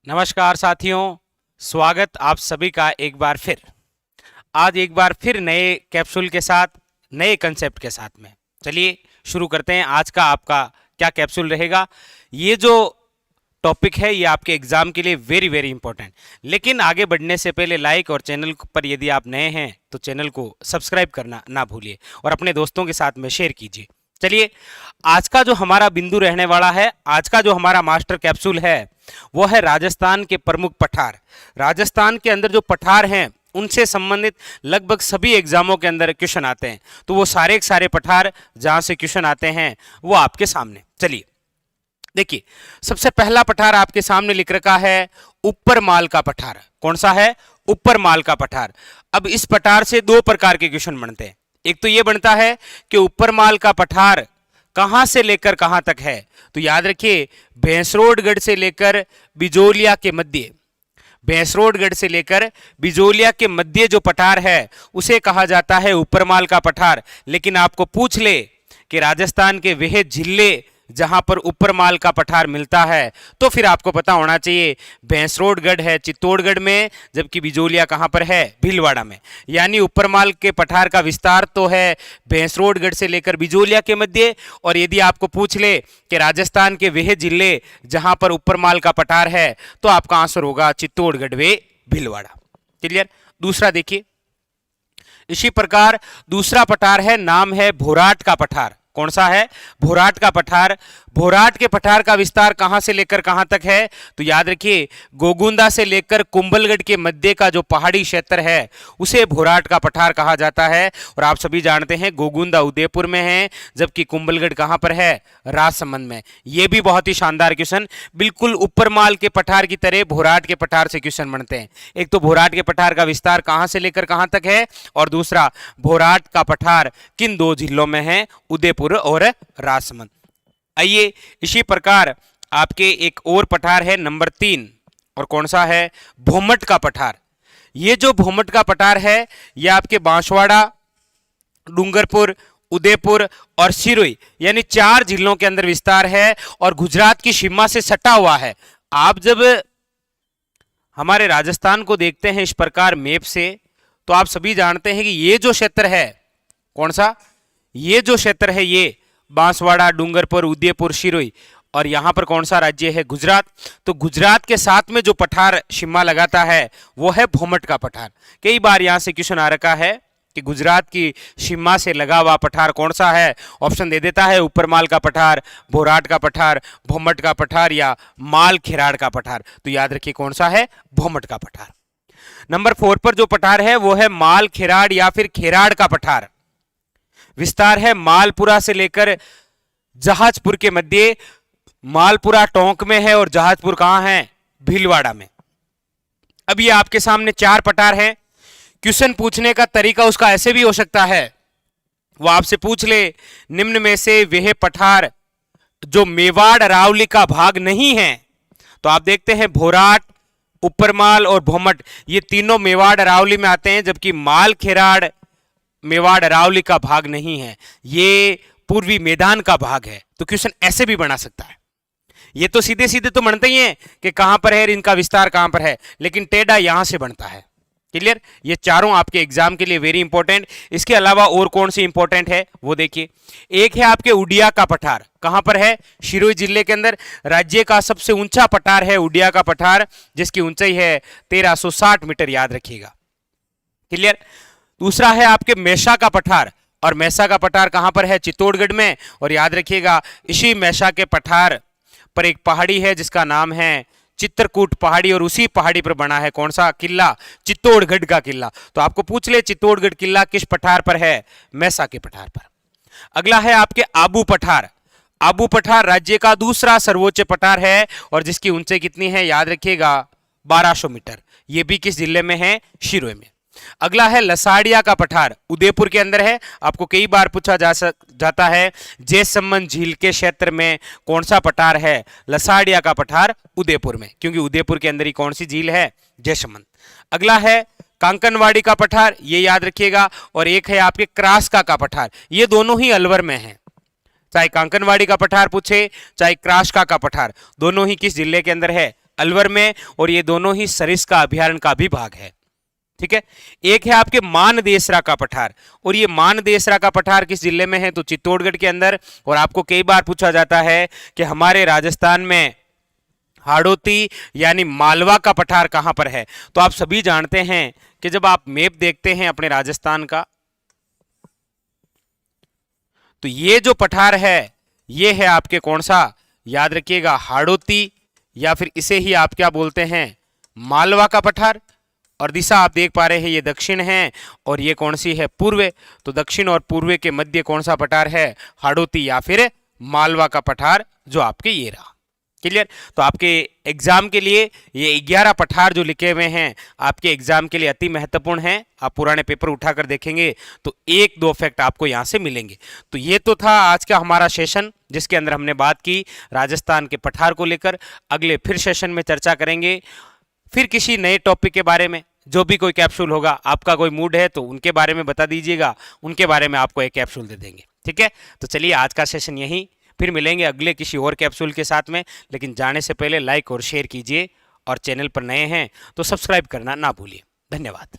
नमस्कार साथियों, स्वागत आप सभी का एक बार फिर। आज एक बार फिर नए कैप्सूल के साथ, नए कंसेप्ट के साथ में चलिए शुरू करते हैं। आज का आपका क्या कैप्सूल रहेगा? ये जो टॉपिक है ये आपके एग्जाम के लिए वेरी वेरी इंपॉर्टेंट। लेकिन आगे बढ़ने से पहले लाइक और चैनल पर यदि आप नए हैं तो चैनल को सब्सक्राइब करना ना भूलिए और अपने दोस्तों के साथ में शेयर कीजिए। चलिए, आज का जो हमारा बिंदु रहने वाला है, आज का जो हमारा मास्टर कैप्सूल है वो है राजस्थान के प्रमुख पठार। राजस्थान के अंदर जो पठार हैं उनसे संबंधित लगभग सभी एग्जामों के अंदर क्वेश्चन आते हैं, तो वो सारे के सारे पठार जहां से क्वेश्चन आते हैं वो आपके सामने। चलिए देखिए, सबसे पहला पठार आपके सामने लिख रखा है ऊपर माल का पठार। कौन सा है? ऊपर माल का पठार। अब इस पठार से दो प्रकार के क्वेश्चन बनते हैं। एक तो ये बनता है कि ऊपर माल का पठार कहां से लेकर कहां तक है, तो याद रखिए भैंसरोडगढ़ से लेकर बिजोलिया के मध्य, भैंसरोडगढ़ से लेकर बिजोलिया के मध्य जो पठार है उसे कहा जाता है ऊपर माल का पठार। लेकिन आपको पूछ ले कि राजस्थान के वह जिले जहां पर ऊपर माल का पठार मिलता है, तो फिर आपको पता होना चाहिए भैंसरोडगढ़ है चित्तौड़गढ़ में, जबकि बिजोलिया कहां पर है? भीलवाड़ा में। यानी ऊपर माल के पठार का विस्तार तो है भैंसरोडगढ़ से लेकर बिजोलिया के मध्य। और यदि आपको पूछ ले कि राजस्थान के वह जिले जहां पर ऊपर माल का पठार है, तो आपका आंसर होगा चित्तौड़गढ़ व भीलवाड़ा। क्लियर? दूसरा देखिए, इसी प्रकार दूसरा पठार है, नाम है भोराट का पठार। कौन सा है? भोराट का पठार। भोराट के पठार का विस्तार कहां से लेकर कहां तक है? तो याद रखिए गोगुंदा से लेकर कुंभलगढ़ के मध्य का जो पहाड़ी क्षेत्र है उसे भोराट का पठार कहा जाता है। और आप सभी जानते हैं गोगुंदा उदयपुर में है, जबकि कुंभलगढ़ कहां पर है? राजसमंद में। यह भी बहुत ही शानदार क्वेश्चन, बिल्कुल ऊपर माल के पठार की तरह भोराट के पठार से क्वेश्चन बनते हैं। एक तो भोराट के पठार का विस्तार कहां से लेकर कहां तक है, और दूसरा भोराट का पठार किन दो जिलों में है? उदयपुर और राजसमंद। आइए इसी प्रकार आपके एक और पठार है नंबर 3, और कौन सा है? भोमट का पठार। ये जो भोमट का पठार है ये आपके बांसवाड़ा, डूंगरपुर, उदयपुर और सिरोही यानी 4 जिलों के अंदर विस्तार है और गुजरात की सीमा से सटा हुआ है। आप जब हमारे राजस्थान को देखते हैं इस प्रकार मैप से, तो आप सभी जानते हैं कि ये जो क्षेत्र है, कौन सा? ये जो क्षेत्र है ये बांसवाड़ा, डूंगरपुर, उदयपुर, सिरोही, और यहां पर कौन सा राज्य है? गुजरात। तो गुजरात के साथ में जो पठार सीमा लगाता है वो है भोमट का पठार। कई बार यहां से क्वेश्चन आ रखा है कि गुजरात की सीमा से लगा हुआ पठार कौन सा है? ऑप्शन दे देता है ऊपर माल का पठार, भोराट का पठार, भोमट का पठार या माल खिराड़ का पठार। तो याद रखिए कौन सा है? भोमट का पठार। नंबर 4 पर जो पठार है वो है माल खिराड़ या फिर खिराड़ का पठार। विस्तार है मालपुरा से लेकर जहाजपुर के मध्य। मालपुरा टोंक में है और जहाजपुर कहां है? भीलवाड़ा में। अब ये आपके सामने 4 पठार हैं। क्वेश्चन पूछने का तरीका उसका ऐसे भी हो सकता है, वो आपसे पूछ ले निम्न में से वह पठार जो मेवाड़ अरावली का भाग नहीं है। तो आप देखते हैं भोराट, ऊपरमाल और भोमट ये तीनों मेवाड़ अरावली में आते हैं, जबकि माल खिराड़ मेवाड़ अरावली का भाग नहीं है, ये पूर्वी मैदान का भाग है। तो क्वेश्चन ऐसे भी बना सकता है। ये तो सीधे सीधे तो बनते ही हैं कि कहां पर है, इनका विस्तार कहां पर है, लेकिन टेढ़ा यहां से बनता है। क्लियर? ये चारों आपके एग्जाम के लिए वेरी इंपॉर्टेंट। इसके अलावा और कौन सी इंपॉर्टेंट है वो देखिए। एक है आपके उड़िया का पठार। कहां पर है? सिरोही जिले के अंदर। राज्य का सबसे ऊंचा पठार है उड़िया का पठार, जिसकी ऊंचाई है 1360 मीटर, याद रखिएगा। क्लियर? दूसरा है आपके मेषा का पठार, और मेषा का पठार कहां पर है? चित्तौड़गढ़ में। और याद रखिएगा इसी मेषा के पठार पर एक पहाड़ी है जिसका नाम है चित्रकूट पहाड़ी, और उसी पहाड़ी पर बना है कौन सा किला? चित्तौड़गढ़ का किला। तो आपको पूछ ले चित्तौड़गढ़ किला किस पठार पर है? मेषा के पठार पर। अगला है आपके आबू पठार। आबू पठार राज्य का दूसरा सर्वोच्च पठार है और जिसकी ऊंचाई कितनी है? याद रखिएगा 1200 मीटर। यह भी किस जिले में है? सिरोही में। अगला है लसाड़िया का पठार, उदयपुर के अंदर है। आपको कई बार पूछा जाता है जयसमंद झील के क्षेत्र में कौन सा पठार है? लसाड़िया का पठार उदयपुर में, क्योंकि उदयपुर के अंदर ही कौन सी झील है? जयसमंद। अगला है कांकनवाड़ी का पठार, ये याद रखिएगा। और एक है आपके क्रास्का का पठार, ये दोनों ही अलवर में है। चाहे कांकनवाड़ी का पठार पूछे चाहे क्रास्का का पठार, दोनों ही किस जिले के अंदर है? अलवर में, और ये दोनों ही सरिस्का अभयारण्य का भी भाग है। ठीक है। एक है आपके मानदेसरा का पठार, और ये मानदेसरा का पठार किस जिले में है, तो चित्तौड़गढ़ के अंदर। और आपको कई बार पूछा जाता है कि हमारे राजस्थान में हाड़ौती यानी मालवा का पठार कहां पर है। तो आप सभी जानते हैं कि जब आप मैप देखते हैं अपने राजस्थान का, तो ये जो पठार है ये है आपके कौन सा, याद रखिएगा, हाड़ौती, या फिर इसे ही आप क्या बोलते हैं, मालवा का पठार। और दिशा आप देख पा रहे हैं ये दक्षिण है, और ये कौन सी है, पूर्व। तो दक्षिण और पूर्व के मध्य कौन सा पठार है, हाड़ौती या फिर मालवा का पठार, जो आपके ये रहा। क्लियर। तो आपके एग्जाम के लिए ये 11 पठार जो लिखे हुए हैं आपके एग्जाम के लिए अति महत्वपूर्ण हैं। आप पुराने पेपर उठाकर देखेंगे तो 1-2 फैक्ट आपको यहां से मिलेंगे। तो ये तो था आज का हमारा सेशन, जिसके अंदर हमने बात की राजस्थान के पठार को लेकर। अगले फिर सेशन में चर्चा करेंगे फिर किसी नए टॉपिक के बारे में। जो भी कोई कैप्सूल होगा, आपका कोई मूड है तो उनके बारे में बता दीजिएगा, उनके बारे में आपको एक कैप्सूल दे देंगे। ठीक है। तो चलिए आज का सेशन यहीं, फिर मिलेंगे अगले किसी और कैप्सूल के साथ में। लेकिन जाने से पहले लाइक और शेयर कीजिए, और चैनल पर नए हैं तो सब्सक्राइब करना ना भूलिए। धन्यवाद।